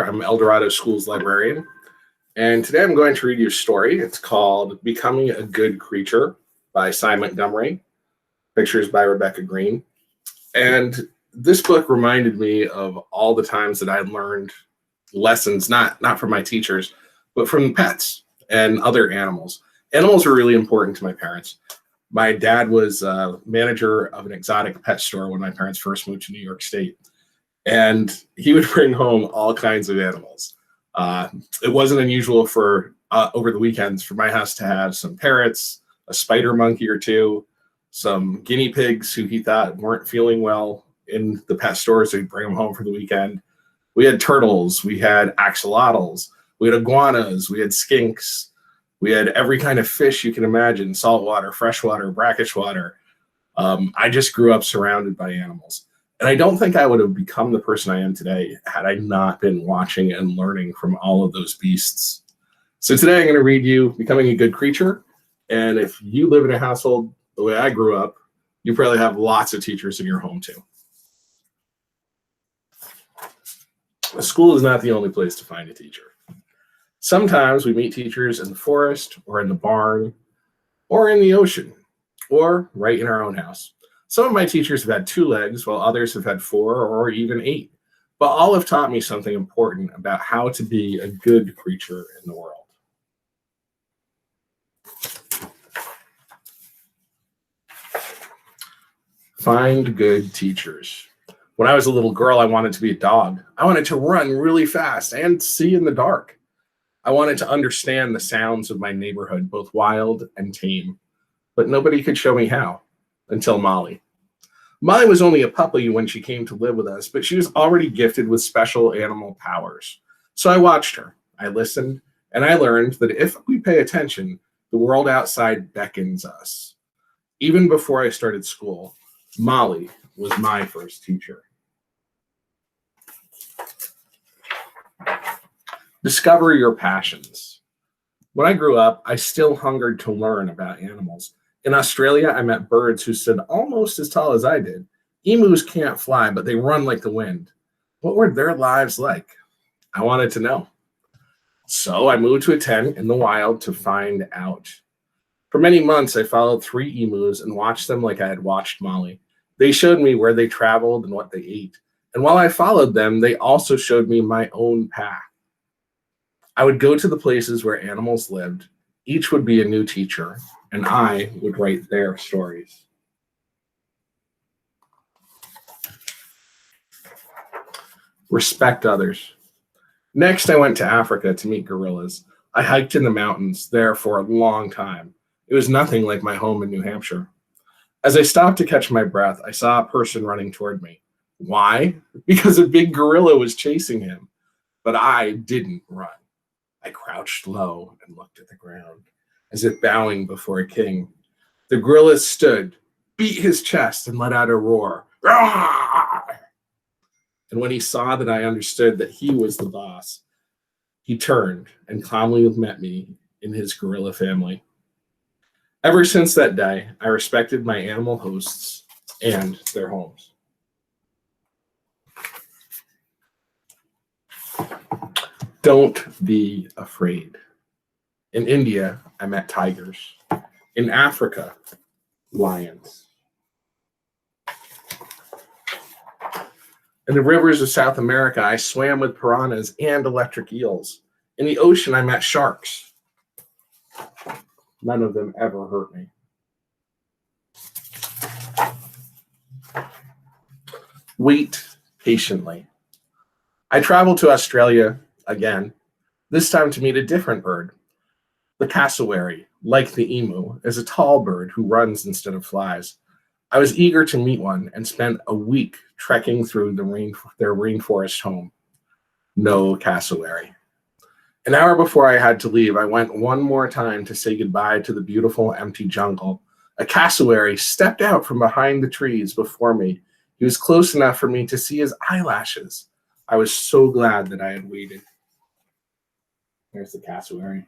I'm Eldorado School's librarian, and today I'm going to read you a story. It's called Becoming a Good Creature by Sy Montgomery, pictures by Rebecca Green. And this book reminded me of all the times that I learned lessons, not from my teachers, but from pets and other animals. Animals were really important to my parents. My dad was manager of an exotic pet store when my parents first moved to New York State. And he would bring home all kinds of animals. It wasn't unusual for over the weekends for my house to have some parrots, a spider monkey or two, some guinea pigs who he thought weren't feeling well in the pet stores. So he'd bring them home for the weekend. We had turtles, we had axolotls, we had iguanas, we had skinks, we had every kind of fish you can imagine: saltwater, freshwater, brackish water. I just grew up surrounded by animals. And I don't think I would have become the person I am today had I not been watching and learning from all of those beasts. So today I'm going to read you Becoming a Good Creature. And if you live in a household the way I grew up, you probably have lots of teachers in your home too. A school is not the only place to find a teacher. Sometimes we meet teachers in the forest or in the barn or in the ocean or right in our own house. Some of my teachers have had 2 legs, while others have had 4 or even 8. But all have taught me something important about how to be a good creature in the world. Find good teachers. When I was a little girl, I wanted to be a dog. I wanted to run really fast and see in the dark. I wanted to understand the sounds of my neighborhood, both wild and tame. But nobody could show me how. Until Molly. Molly was only a puppy when she came to live with us, but she was already gifted with special animal powers. So I watched her, I listened, and I learned that if we pay attention, the world outside beckons us. Even before I started school, Molly was my first teacher. Discover your passions. When I grew up, I still hungered to learn about animals. In Australia, I met birds who stood almost as tall as I did. Emus can't fly, but they run like the wind. What were their lives like? I wanted to know. So I moved to a tent in the wild to find out. For many months, I followed 3 emus and watched them like I had watched Molly. They showed me where they traveled and what they ate. And while I followed them, they also showed me my own path. I would go to the places where animals lived. Each would be a new teacher, and I would write their stories. Respect others. Next, I went to Africa to meet gorillas. I hiked in the mountains there for a long time. It was nothing like my home in New Hampshire. As I stopped to catch my breath, I saw a person running toward me. Why? Because a big gorilla was chasing him. But I didn't run. I crouched low and looked at the ground, as if bowing before a king. The gorilla stood, beat his chest, and let out a roar. Rawr! And when he saw that I understood that he was the boss, he turned and calmly met me in his gorilla family. Ever since that day, I respected my animal hosts and their homes. Don't be afraid. In India, I met tigers. In Africa, lions. In the rivers of South America, I swam with piranhas and electric eels. In the ocean, I met sharks. None of them ever hurt me. Wait patiently. I traveled to Australia again, this time to meet a different bird. The cassowary, like the emu, is a tall bird who runs instead of flies. I was eager to meet one and spent a week trekking through their rainforest home. No cassowary. An hour before I had to leave, I went one more time to say goodbye to the beautiful empty jungle. A cassowary stepped out from behind the trees before me. He was close enough for me to see his eyelashes. I was so glad that I had waited. There's the cassowary.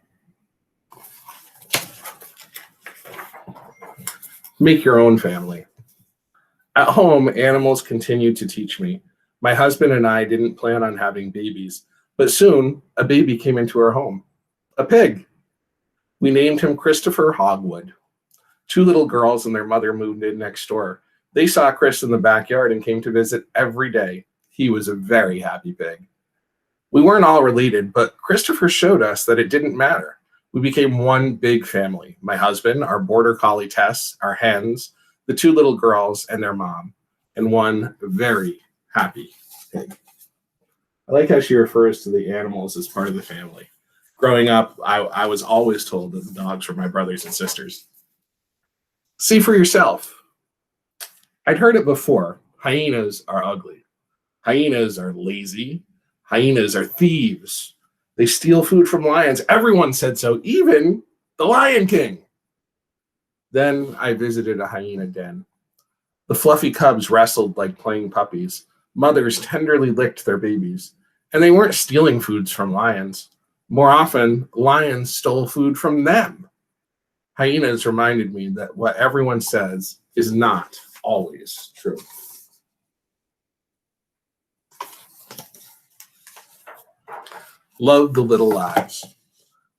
Make your own family. At home, animals continued to teach me. My husband and I didn't plan on having babies, But soon, a baby came into our home, a pig. We named him Christopher Hogwood. Two little girls and their mother moved in next door. They saw Chris in the backyard and came to visit every day. He was a very happy pig. We weren't all related, but Christopher showed us that it didn't matter. We became one big family. My husband, our border collie Tess, our hens, the two little girls and their mom, and one very happy pig. I like how she refers to the animals as part of the family. Growing up, I was always told that the dogs were my brothers and sisters. See for yourself. I'd heard it before. Hyenas are ugly. Hyenas are lazy. Hyenas are thieves. They steal food from lions. Everyone said so, even the Lion King. Then I visited a hyena den. The fluffy cubs wrestled like playing puppies. Mothers tenderly licked their babies. And they weren't stealing foods from lions. More often, lions stole food from them. Hyenas reminded me that what everyone says is not always true. Love the little lives.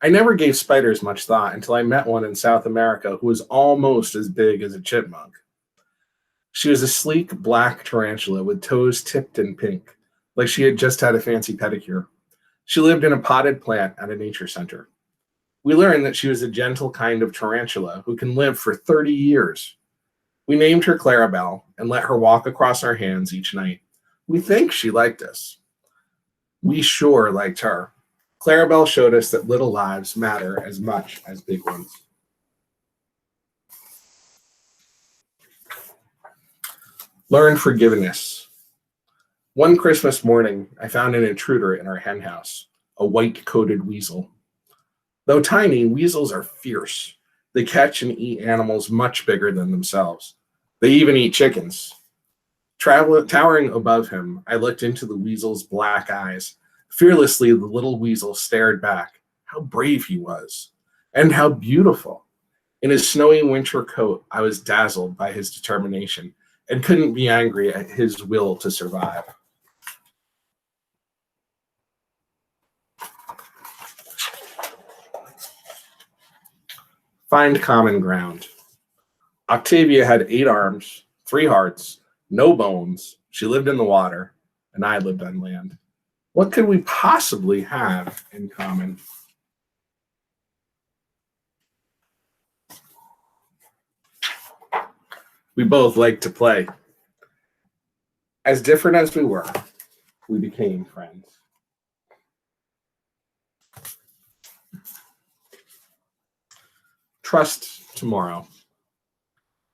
I never gave spiders much thought until I met one in South America who was almost as big as a chipmunk. She was a sleek black tarantula with toes tipped in pink, like she had just had a fancy pedicure. She lived in a potted plant at a nature center. We learned that she was a gentle kind of tarantula who can live for 30 years. We named her Clarabelle and let her walk across our hands each night. We think she liked us. We sure liked her. Clarabelle showed us that little lives matter as much as big ones. Learn forgiveness. One Christmas morning, I found an intruder in our hen house, a white-coated weasel. Though tiny, weasels are fierce. They catch and eat animals much bigger than themselves. They even eat chickens. Towering above him, I looked into the weasel's black eyes. Fearlessly, the little weasel stared back. How brave he was, and how beautiful. In his snowy winter coat, I was dazzled by his determination and couldn't be angry at his will to survive. Find common ground. Octavia had 8 arms, 3 hearts, no bones. She lived in the water, and I lived on land. What could we possibly have in common? We both liked to play. As different as we were, we became friends. Trust tomorrow.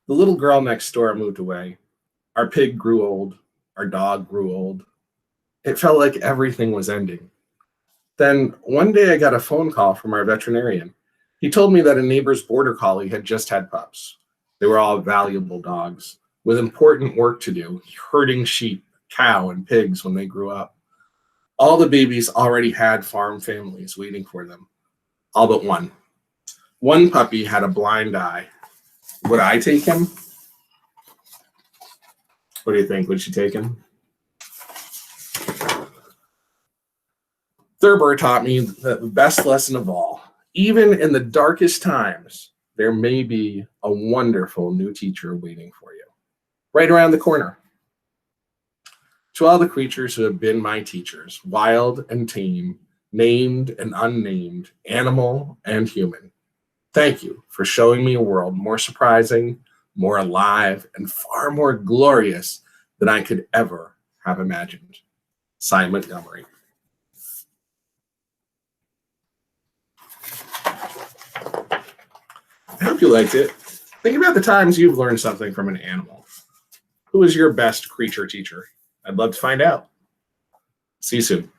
The little girl next door moved away. Our pig grew old. Our dog grew old. It felt like everything was ending. Then one day I got a phone call from our veterinarian. He told me that a neighbor's border collie had just had pups. They were all valuable dogs with important work to do, herding sheep, cow, and pigs when they grew up. All the babies already had farm families waiting for them, all but one. One puppy had a blind eye. Would I take him? What do you think? Would she take him? Thurber taught me that the best lesson of all, even in the darkest times, there may be a wonderful new teacher waiting for you, right around the corner. To all the creatures who have been my teachers, wild and tame, named and unnamed, animal and human, thank you for showing me a world more surprising, more alive, and far more glorious than I could ever have imagined. Sy Montgomery. I hope you liked it. Think about the times you've learned something from an animal. Who is your best creature teacher? I'd love to find out. See you soon.